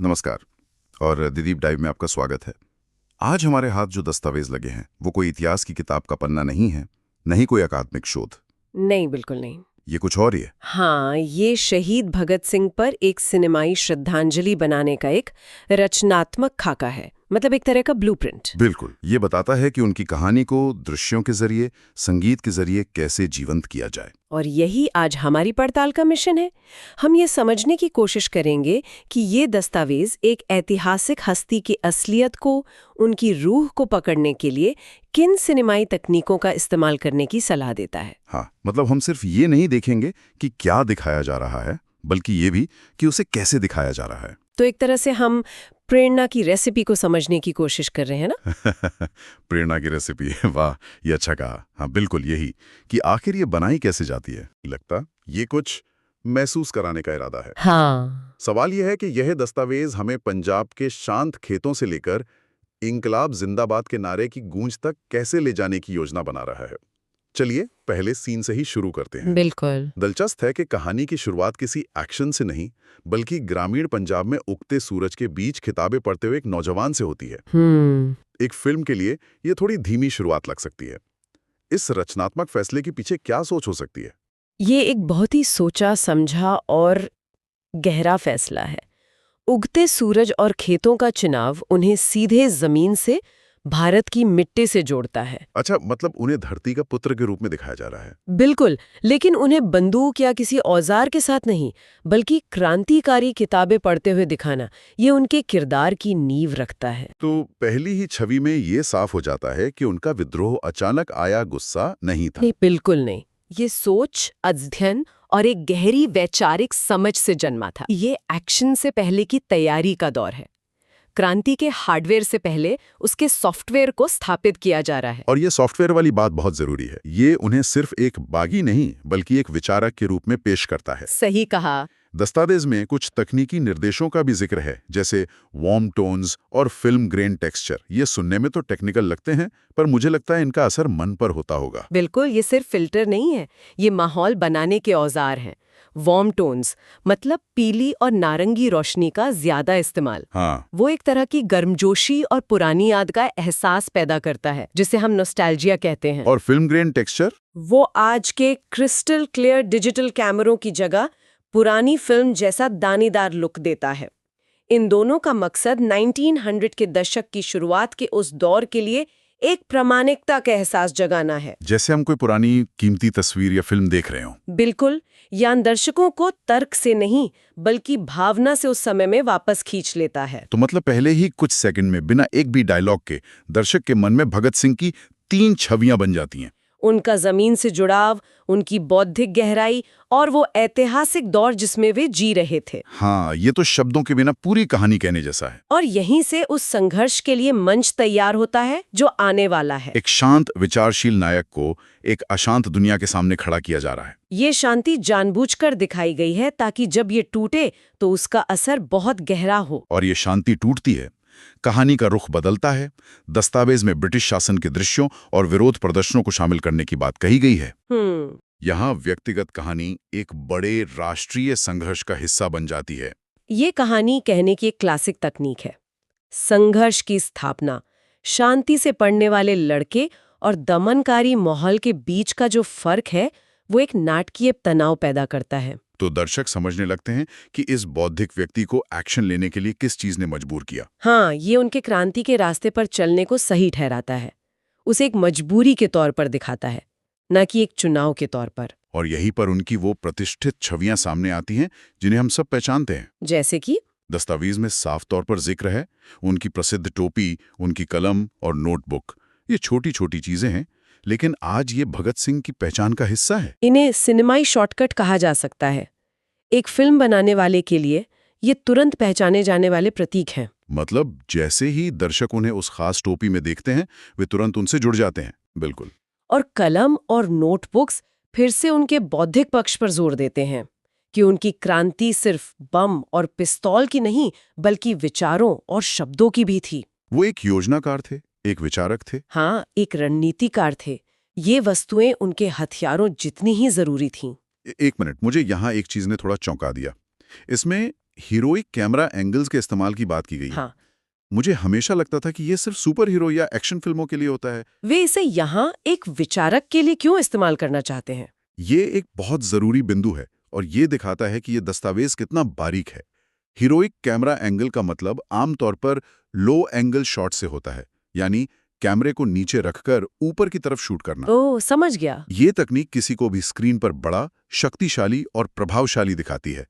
नमस्कार और the deep dive में आपका स्वागत है। आज हमारे हाथ जो दस्तावेज लगे हैं वो कोई इतिहास की किताब का पन्ना नहीं है, नहीं कोई अकादमिक शोध। नहीं, बिल्कुल नहीं। ये कुछ और ही है। हाँ, ये शहीद भगत सिंह पर एक सिनेमाई श्रद्धांजलि बनाने का एक रचनात्मक खाका है, मतलब एक तरह का ब्लूप्रिंट। बिल्कुल, ये बताता है कि उनकी कहानी को दृश्यों के जरिए, संगीत के जरिए कैसे जीवंत किया जाए। और यही आज हमारी पड़ताल का मिशन है। हम ये समझने की कोशिश करेंगे कि ये दस्तावेज एक ऐतिहासिक हस्ती की असलियत को, उनकी रूह को पकड़ने के लिए किन सिनेमाई तकनीकों का इस्तेमाल करने की सलाह देता है। हाँ, मतलब हम सिर्फ ये नहीं देखेंगे कि क्या दिखाया जा रहा है, बल्कि ये भी कि उसे कैसे दिखाया जा रहा है। तो एक तरह से हम प्रेरणा की रेसिपी को समझने की कोशिश कर रहे हैं ना। प्रेरणा की रेसिपी, वाह, ये अच्छा कहा। हाँ, बिल्कुल यही कि आखिर ये बनाई कैसे जाती है। लगता ये कुछ महसूस कराने का इरादा है। हाँ, सवाल यह है कि यह दस्तावेज हमें पंजाब के शांत खेतों से लेकर इंकलाब जिंदाबाद के नारे की गूंज तक कैसे ले जाने की योजना बना रहा है। चलिए पहले सीन से ही शुरू करते हैं। बिल्कुल। दिलचस्प है कि कहानी की शुरुआत किसी एक्शन से नहीं, बल्कि ग्रामीण पंजाब में उगते सूरज के बीच किताबें पढ़ते हुए एक नौजवान से होती है। एक फिल्म के लिए ये थोड़ी धीमी शुरुआत लग सकती है। इस रचनात्मक फैसले के पीछे क्या सोच हो सकती है? ये एक बहुत ही सोचा समझा और गहरा फैसला है। उगते सूरज और खेतों का चुनाव उन्हें सीधे जमीन से, भारत की मिट्टी से जोड़ता है। अच्छा, मतलब उन्हें धरती का पुत्र के रूप में दिखाया जा रहा है। बिल्कुल, लेकिन उन्हें बंदूक या किसी औजार के साथ नहीं, बल्कि क्रांतिकारी किताबें पढ़ते हुए दिखाना, ये उनके किरदार की नींव रखता है। तो पहली ही छवि में ये साफ हो जाता है कि उनका विद्रोह अचानक आया गुस्सा नहीं था। नहीं, बिल्कुल नहीं। ये सोच, अध्ययन और एक गहरी वैचारिक समझ से जन्मा था। ये एक्शन से पहले की तैयारी का दौर है। क्रांति के हार्डवेयर से पहले उसके सॉफ्टवेयर को स्थापित किया जा रहा है। और ये सॉफ्टवेयर वाली बात बहुत जरूरी है। ये उन्हें सिर्फ एक बागी नहीं, बल्कि एक विचारक के रूप में पेश करता है। सही कहा। दस्तावेज में कुछ तकनीकी निर्देशों का भी जिक्र है, जैसे वार्म टोन्स और फिल्म ग्रेन टेक्सचर। ये सुनने में तो टेक्निकल लगते हैं, पर मुझे लगता है इनका असर मन पर होता होगा। बिल्कुल, ये सिर्फ फिल्टर नहीं है, ये माहौल बनाने के औजार हैं। वार्म टोन्स मतलब पीली और नारंगी रोशनी का ज्यादा इस्तेमाल। हाँ, वो एक तरह की गर्मजोशी और पुरानी याद का एहसास पैदा करता है, जिसे हम नॉस्टैल्जिया कहते हैं। और फिल्म ग्रेन टेक्सचर? वो आज के क्रिस्टल क्लियर डिजिटल कैमरों की जगह पुरानी फिल्म जैसा दानेदार लुक देता है। इन दोनों का मकसद 1900 के दशक की शुरुआत के उस दौर के लिए एक प्रामाणिकता का एहसास जगाना है। जैसे हम कोई पुरानी कीमती तस्वीर या फिल्म देख रहे हो। बिल्कुल, या दर्शकों को तर्क से नहीं, बल्कि भावना से उस समय में वापस खींच लेता है। तो मतलब पहले ही कुछ सेकंड में, बिना एक भी डायलॉग के, दर्शक के मन में भगत सिंह की 3 छवियां बन जाती हैं। उनका जमीन से जुड़ाव, उनकी बौद्धिक गहराई और वो ऐतिहासिक दौर जिसमें वे जी रहे थे। हाँ, ये तो शब्दों के बिना पूरी कहानी कहने जैसा है। और यहीं से उस संघर्ष के लिए मंच तैयार होता है जो आने वाला है। एक शांत विचारशील नायक को एक अशांत दुनिया के सामने खड़ा किया जा रहा है। ये शांति जानबूझकर दिखाई गई है ताकि जब ये टूटे तो उसका असर बहुत गहरा हो। और ये शांति टूटती है, कहानी का रुख बदलता है। दस्तावेज में ब्रिटिश शासन के दृश्यों और विरोध प्रदर्शनों को शामिल करने की बात कही गई है। यहाँ व्यक्तिगत कहानी एक बड़े राष्ट्रीय संघर्ष का हिस्सा बन जाती है। ये कहानी कहने की एक क्लासिक तकनीक है। संघर्ष की स्थापना, शांति से पढ़ने वाले लड़के और दमनकारी माहौल के बीच का जो फर्क है, वो एक नाटकीय तनाव पैदा करता है। तो दर्शक समझने लगते हैं कि इस बौद्धिक व्यक्ति को एक्शन लेने के लिए किस चीज ने मजबूर किया। हाँ, ये उनके क्रांति के रास्ते पर चलने को सही ठहराता है। उसे एक मजबूरी के तौर पर दिखाता है, न कि एक चुनाव के तौर पर। और यहीं पर उनकी वो प्रतिष्ठित छवियां सामने आती हैं जिन्हें हम सब पहचानते हैं। जैसे कि दस्तावेज में साफ तौर पर जिक्र है उनकी प्रसिद्ध टोपी, उनकी कलम और नोटबुक। ये छोटी छोटी चीजें हैं, लेकिन आज ये भगत सिंह की पहचान का हिस्सा है। इन्हें सिनेमाई शॉर्टकट कहा जा सकता है। एक फिल्म बनाने वाले के लिए ये तुरंत पहचाने जाने वाले प्रतीक हैं। मतलब जैसे ही दर्शक उन्हें उस खास टोपी में देखते हैं, वे तुरंत उनसे जुड़ जाते हैं। बिल्कुल। और कलम और नोटबुक्स फिर से उनके बौद्धिक पक्ष पर जोर देते हैं कि उनकी क्रांति सिर्फ बम और पिस्तौल की नहीं, बल्कि विचारों और शब्दों की भी थी। वो एक योजनाकार थे, एक विचारक थे। हाँ, एक रणनीतिकार थे। ये वस्तुएं उनके हथियारों जितनी ही जरूरी थीं। एक मिनट, मुझे यहाँ एक चीज ने थोड़ा चौंका दिया। इसमें हीरोइक कैमरा एंगल्स के इस्तेमाल की बात की गई है। हाँ, मुझे हमेशा लगता था कि ये सिर्फ सुपर हीरो या एक्शन फिल्मों के लिए होता है। वे इसे यहाँ एक विचारक के लिए क्यों इस्तेमाल करना चाहते हैं? ये एक बहुत जरूरी बिंदु है और ये दिखाता है कि ये दस्तावेज कितना बारीक है। हीरोइक कैमरा एंगल का मतलब आमतौर पर लो एंगल शॉट से होता है, यानी कैमरे को नीचे रखकर ऊपर की तरफ शूट करना। ओह, समझ गया। ये तकनीक किसी को भी स्क्रीन पर बड़ा, शक्तिशाली और प्रभावशाली दिखाती है।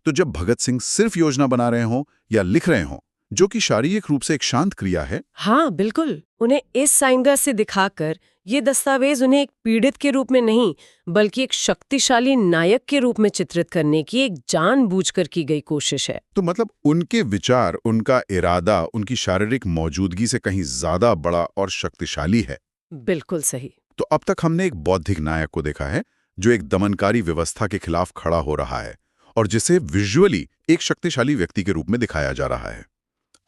तो जब भगत सिंह सिर्फ योजना बना रहे हों या लिख रहे हों, जो कि शारीरिक रूप से एक शांत क्रिया है, हाँ, बिल्कुल। उन्हें इस साइंगर से दिखाकर ये दस्तावेज उन्हें एक पीड़ित के रूप में नहीं, बल्कि एक शक्तिशाली नायक के रूप में चित्रित करने की एक जानबूझकर की गई कोशिश है। तो मतलब उनके विचार, उनका इरादा, उनकी शारीरिक मौजूदगी से कहीं ज्यादा बड़ा और शक्तिशाली है। बिल्कुल सही। तो अब तक हमने एक बौद्धिक नायक को देखा है जो एक दमनकारी व्यवस्था के खिलाफ खड़ा हो रहा है और जिसे विजुअली एक शक्तिशाली व्यक्ति के रूप में दिखाया जा रहा है।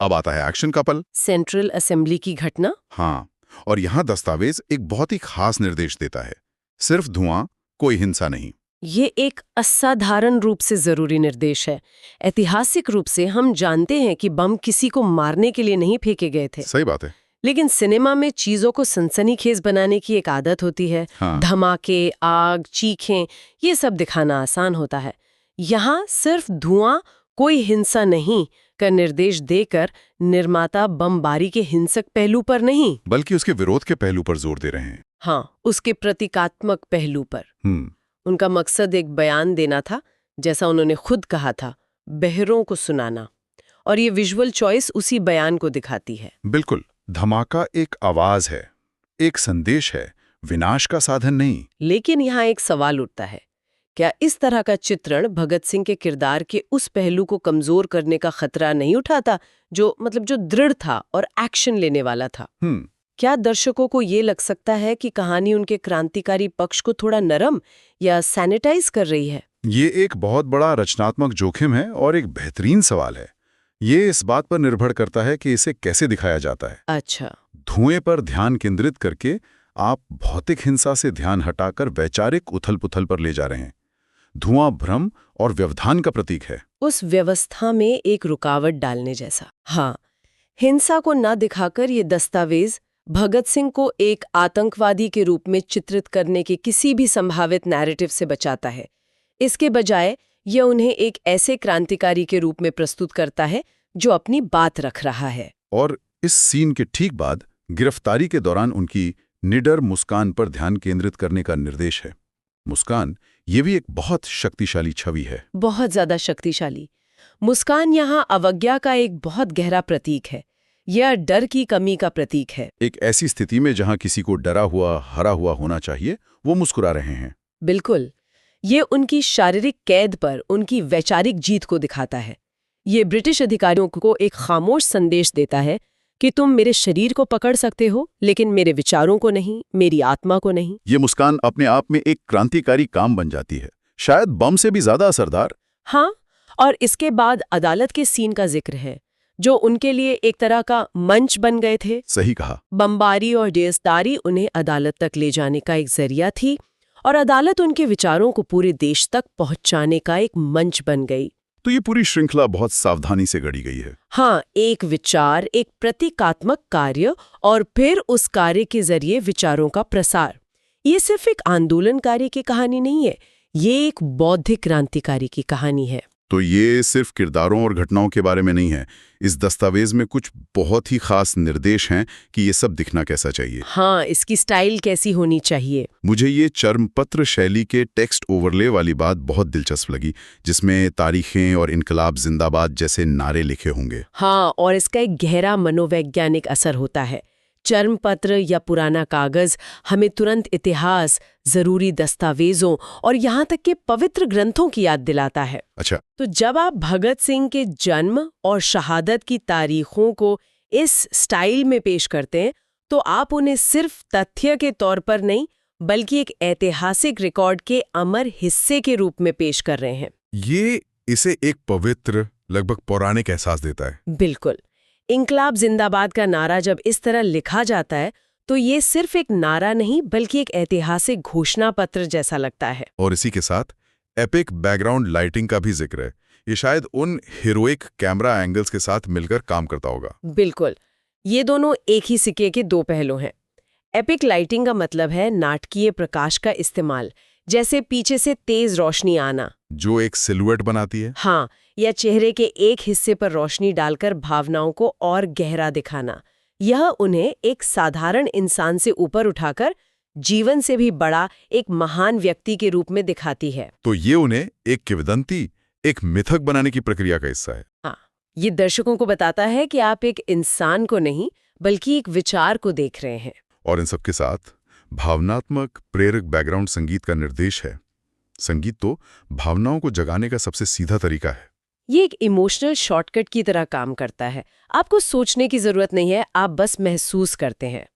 अब आता है एक्शन का पल। सेंट्रल असेंबली की घटना। हाँ, और यहाँ दस्तावेज एक बहुत ही खास निर्देश देता है। सिर्फ धुआं, कोई हिंसा नहीं। ये एक असाधारण रूप से जरूरी निर्देश है। ऐतिहासिक रूप से हम जानते हैं कि बम किसी को मारने के लिए नहीं फेंके गए थे। सही बात है। लेकिन सिनेमा में चीजों को सनसनीखेज बनाने की एक आदत होती है। हाँ। धमाके, आग, चीखें, ये सब दिखाना आसान होता है। यहाँ सिर्फ धुआं, कोई हिंसा नहीं का निर्देश देकर निर्माता बमबारी के हिंसक पहलू पर नहीं, बल्कि उसके विरोध के पहलू पर जोर दे रहे हैं। हाँ, उसके प्रतीकात्मक पहलू पर। उनका मकसद एक बयान देना था, जैसा उन्होंने खुद कहा था, बहरों को सुनाना। और ये विजुअल चॉइस उसी बयान को दिखाती है। बिल्कुल। धमाका एक आवाज है, एक संदेश है, विनाश का साधन नहीं। लेकिन यहाँ एक सवाल उठता है, क्या इस तरह का चित्रण भगत सिंह के किरदार के उस पहलू को कमजोर करने का खतरा नहीं उठाता जो दृढ़ था और एक्शन लेने वाला था? क्या दर्शकों को ये लग सकता है कि कहानी उनके क्रांतिकारी पक्ष को थोड़ा नरम या सैनिटाइज कर रही है? ये एक बहुत बड़ा रचनात्मक जोखिम है और एक बेहतरीन सवाल है। ये इस बात पर निर्भर करता है कि इसे कैसे दिखाया जाता है। अच्छा। धुएं पर ध्यान केंद्रित करके आप भौतिक हिंसा से ध्यान हटाकर वैचारिक उथल-पुथल पर ले जा रहे हैं। धुआं भ्रम और व्यवधान का प्रतीक है, उस व्यवस्था में एक रुकावट डालने जैसा। हाँ, हिंसा को न दिखाकर ये दस्तावेज भगत सिंह को एक आतंकवादी के रूप में चित्रित करने के किसी भी संभावित नैरेटिव से बचाता है। इसके बजाय यह उन्हें एक ऐसे क्रांतिकारी के रूप में प्रस्तुत करता है जो अपनी बात रख रहा है। और इस सीन के ठीक बाद गिरफ्तारी के दौरान उनकी निडर मुस्कान पर ध्यान केंद्रित करने का निर्देश है। मुस्कान, ये भी एक बहुत शक्तिशाली छवि है। बहुत ज्यादा शक्तिशाली। मुस्कान यहाँ अवज्ञा का एक बहुत गहरा प्रतीक है। यह डर की कमी का प्रतीक है। एक ऐसी स्थिति में जहां किसी को डरा हुआ, हरा हुआ होना चाहिए, वो मुस्कुरा रहे हैं। बिल्कुल। ये उनकी शारीरिक कैद पर उनकी वैचारिक जीत को दिखाता है। ये ब्रिटिश अधिकारियों को एक खामोश संदेश देता है कि तुम मेरे शरीर को पकड़ सकते हो, लेकिन मेरे विचारों को नहीं, मेरी आत्मा को नहीं। ये मुस्कान अपने आप में एक क्रांतिकारी काम बन जाती है, शायद बम से भी ज्यादा असरदार। हाँ, और इसके बाद अदालत के सीन का जिक्र है, जो उनके लिए एक तरह का मंच बन गए थे। सही कहा। बमबारी और गिरफ्तारी उन्हें अदालत तक ले जाने का एक जरिया थी और अदालत उनके विचारों को पूरे देश तक पहुंचाने का एक मंच बन गई। तो ये पूरी श्रृंखला बहुत सावधानी से गढ़ी गई है। हाँ, एक विचार, एक प्रतीकात्मक कार्य और फिर उस कार्य के जरिए विचारों का प्रसार। ये सिर्फ एक आंदोलनकारी की कहानी नहीं है, ये एक बौद्धिक क्रांतिकारी की कहानी है। तो ये सिर्फ किरदारों और घटनाओं के बारे में नहीं है। इस दस्तावेज में कुछ बहुत ही खास निर्देश हैं कि ये सब दिखना कैसा चाहिए। हाँ, इसकी स्टाइल कैसी होनी चाहिए। मुझे ये चर्मपत्र शैली के टेक्स्ट ओवरले वाली बात बहुत दिलचस्प लगी, जिसमें तारीखें और इनकलाब जिंदाबाद जैसे नारे लिखे होंगे। हाँ, और इसका एक गहरा मनोवैज्ञानिक असर होता है। चर्मपत्र या पुराना कागज हमें तुरंत इतिहास, जरूरी दस्तावेजों और यहाँ तक के पवित्र ग्रंथों की याद दिलाता है। अच्छा। तो जब आप भगत सिंह के जन्म और शहादत की तारीखों को इस स्टाइल में पेश करते हैं, तो आप उन्हें सिर्फ तथ्य के तौर पर नहीं, बल्कि एक ऐतिहासिक रिकॉर्ड के अमर हिस्से के रूप में पेश कर रहे हैं। ये इसे एक पवित्र, लगभग पौराणिक एहसास देता है। बिल्कुल। इनकलाब जिंदाबाद का नारा जब इस तरह लिखा जाता है, तो ये सिर्फ एक नारा नहीं, बल्कि एक ऐतिहासिक घोषणा पत्र जैसा लगता है। और इसी के साथ एपिक बैकग्राउंड लाइटिंग का भी जिक्र है। ये शायद उन हीरोइक कैमरा एंगल्स के साथ मिलकर काम करता होगा। बिल्कुल, ये दोनों एक ही सिक्के के दो पहलू हैं। एपिक लाइटिंग का मतलब है नाटकीय प्रकाश का इस्तेमाल, जैसे पीछे से तेज रोशनी आना, जो एक सिलुएट बनाती है। हाँ, या चेहरे के एक हिस्से पर रोशनी डालकर भावनाओं को और गहरा दिखाना। यह उन्हें एक साधारण इंसान से ऊपर उठाकर जीवन से भी बड़ा एक महान व्यक्ति के रूप में दिखाती है। तो ये उन्हें एक किंवदंती, एक मिथक बनाने की प्रक्रिया का हिस्सा है। हाँ, ये दर्शकों को बताता है कि आप एक इंसान को नहीं बल्कि एक विचार को देख रहे हैं। और इन सबके साथ भावनात्मक प्रेरक बैकग्राउंड संगीत का निर्देश है। संगीत तो भावनाओं को जगाने का सबसे सीधा तरीका है। ये एक इमोशनल शॉर्टकट की तरह काम करता है। आपको सोचने की जरूरत नहीं है, आप बस महसूस करते हैं।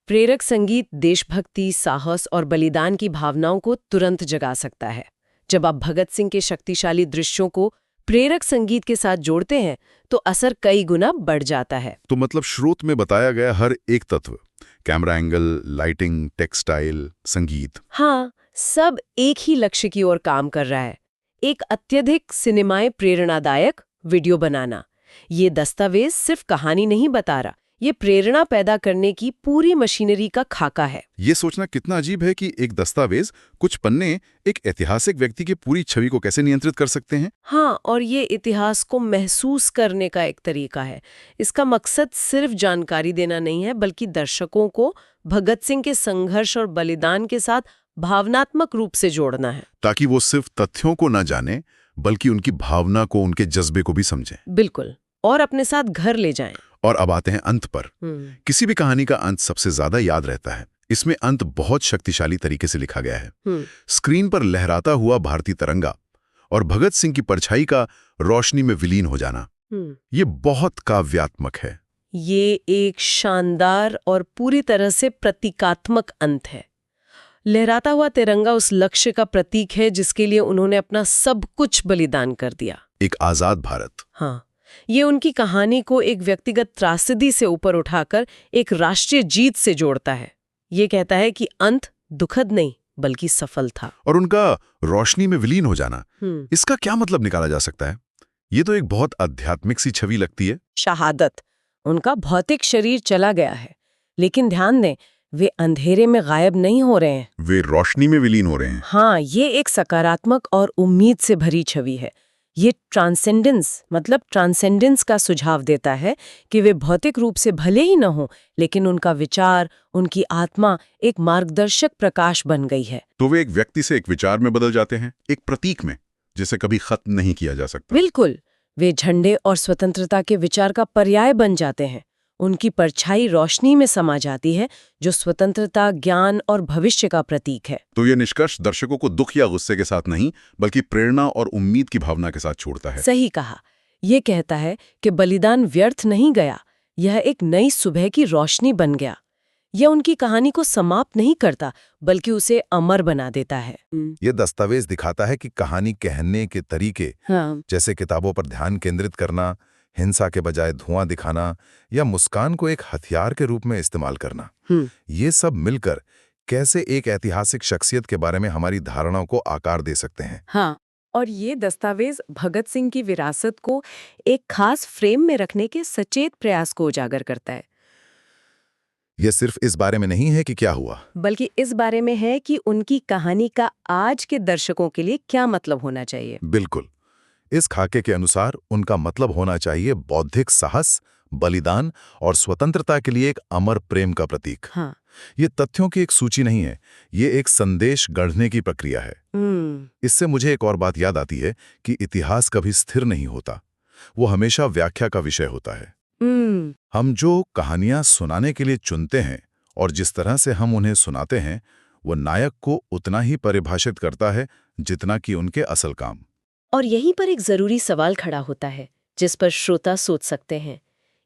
प्रेरक संगीत देशभक्ति, साहस और बलिदान की भावनाओं को तुरंत जगा सकता है। जब आप भगत सिंह के शक्तिशाली दृश्यों को प्रेरक संगीत के साथ जोड़ते हैं तो असर कई गुना बढ़ जाता है। तो मतलब स्रोत में बताया गया हर एक तत्व, कैमरा एंगल, लाइटिंग, टेक्सटाइल, संगीत, हाँ, सब एक ही लक्ष्य की ओर काम कर रहा है, एक अत्यधिक सिनेमाई प्रेरणादायक वीडियो बनाना। ये दस्तावेज सिर्फ कहानी नहीं बता रहा, ये प्रेरणा पैदा करने की पूरी मशीनरी का खाका है। ये सोचना कितना अजीब है कि एक दस्तावेज, कुछ पन्ने, एक ऐतिहासिक व्यक्ति की पूरी छवि को कैसे नियंत्रित कर सकते हैं। हाँ, और ये इतिहास को महसूस करने का एक तरीका है। इसका मकसद सिर्फ जानकारी देना नहीं है, बल्कि दर्शकों को भगत सिंह के संघर्ष और बलिदान के साथ भावनात्मक रूप से जोड़ना है, ताकि वो सिर्फ तथ्यों को न जाने बल्कि उनकी भावना को, उनके जज्बे को भी समझें। बिल्कुल, और अपने साथ घर ले जाएं। और अब आते हैं अंत पर। किसी भी कहानी का अंत सबसे ज्यादा याद रहता है। इसमें अंत बहुत शक्तिशाली तरीके से लिखा गया है। स्क्रीन पर लहराता हुआ भारतीय तिरंगा और भगत सिंह की परछाई का रोशनी में विलीन हो जाना, ये बहुत काव्यात्मक है। ये एक शानदार और पूरी तरह से प्रतीकात्मक अंत है। लहराता हुआ तिरंगा उस लक्ष्य का प्रतीक है जिसके लिए उन्होंने अपना सब कुछ बलिदान कर दिया, एक आजाद भारत। हाँ, ये उनकी कहानी को एक व्यक्तिगत त्रासदी से ऊपर उठाकर एक राष्ट्रीय जीत से जोड़ता है। ये कहता है कि अंत दुखद नहीं बल्कि सफल था। और उनका रोशनी में विलीन हो जाना, इसका क्या मतलब निकाला जा सकता है? ये तो एक बहुत आध्यात्मिक सी छवि लगती है। शहादत, उनका भौतिक शरीर चला गया है, लेकिन ध्यान दें, वे अंधेरे में गायब नहीं हो रहे हैं, वे रोशनी में विलीन हो रहे हैं। हाँ, ये एक सकारात्मक और उम्मीद से भरी छवि है। ये ट्रांसेंडेंस का सुझाव देता है कि वे भौतिक रूप से भले ही न हो, लेकिन उनका विचार, उनकी आत्मा एक मार्गदर्शक प्रकाश बन गई है। तो वे एक व्यक्ति से एक विचार में बदल जाते हैं, एक प्रतीक में, जिसे कभी खत्म नहीं किया जा सकता। बिल्कुल, वे झंडे और स्वतंत्रता के विचार का पर्याय बन जाते हैं। उनकी परछाई रोशनी में समा जाती है, जो स्वतंत्रता, ज्ञान और भविष्य का प्रतीक है। तो ये निष्कर्ष दर्शकों को दुख या गुस्से के साथ नहीं, बल्कि प्रेरणा और उम्मीद की भावना के साथ छोड़ता है। सही कहा। ये कहता है कि बलिदान व्यर्थ नहीं गया, यह एक नई सुबह की रोशनी बन गया। यह उनकी कहानी को समाप्त नहीं करता, बल्कि उसे अमर बना देता है। ये दस्तावेज दिखाता है कि कहानी कहने के तरीके, जैसे किताबों पर ध्यान केंद्रित करना, हिंसा के बजाय धुआं दिखाना या मुस्कान को एक हथियार के रूप में इस्तेमाल करना, ये सब मिलकर कैसे एक ऐतिहासिक शख्सियत के बारे में हमारी धारणाओं को आकार दे सकते हैं। हाँ, और ये दस्तावेज भगत सिंह की विरासत को एक खास फ्रेम में रखने के सचेत प्रयास को उजागर करता है। यह सिर्फ इस बारे में नहीं है कि क्या हुआ, बल्कि इस बारे में है कि उनकी कहानी का आज के दर्शकों के लिए क्या मतलब होना चाहिए। बिल्कुल, इस खाके के अनुसार उनका मतलब होना चाहिए बौद्धिक साहस, बलिदान और स्वतंत्रता के लिए एक अमर प्रेम का प्रतीक। हाँ। ये तथ्यों की एक सूची नहीं है, ये एक संदेश गढ़ने की प्रक्रिया है। इससे मुझे एक और बात याद आती है कि इतिहास कभी स्थिर नहीं होता, वो हमेशा व्याख्या का विषय होता है। हम जो कहानियां सुनाने के लिए चुनते हैं और जिस तरह से हम उन्हें सुनाते हैं, वो नायक को उतना ही परिभाषित करता है जितना कि उनके असल काम। और यहीं पर एक जरूरी सवाल खड़ा होता है जिस पर श्रोता सोच सकते हैं।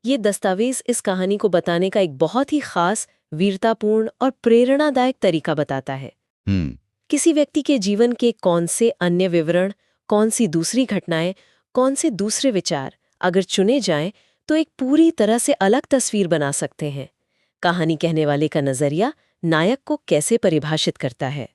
ये दस्तावेज इस कहानी को बताने का एक बहुत ही खास, वीरतापूर्ण और प्रेरणादायक तरीका बताता है। किसी व्यक्ति के जीवन के कौन से अन्य विवरण, कौन सी दूसरी घटनाएं, कौन से दूसरे विचार अगर चुने जाएं तो एक पूरी तरह से अलग तस्वीर बना सकते हैं। कहानी कहने वाले का नजरिया नायक को कैसे परिभाषित करता है।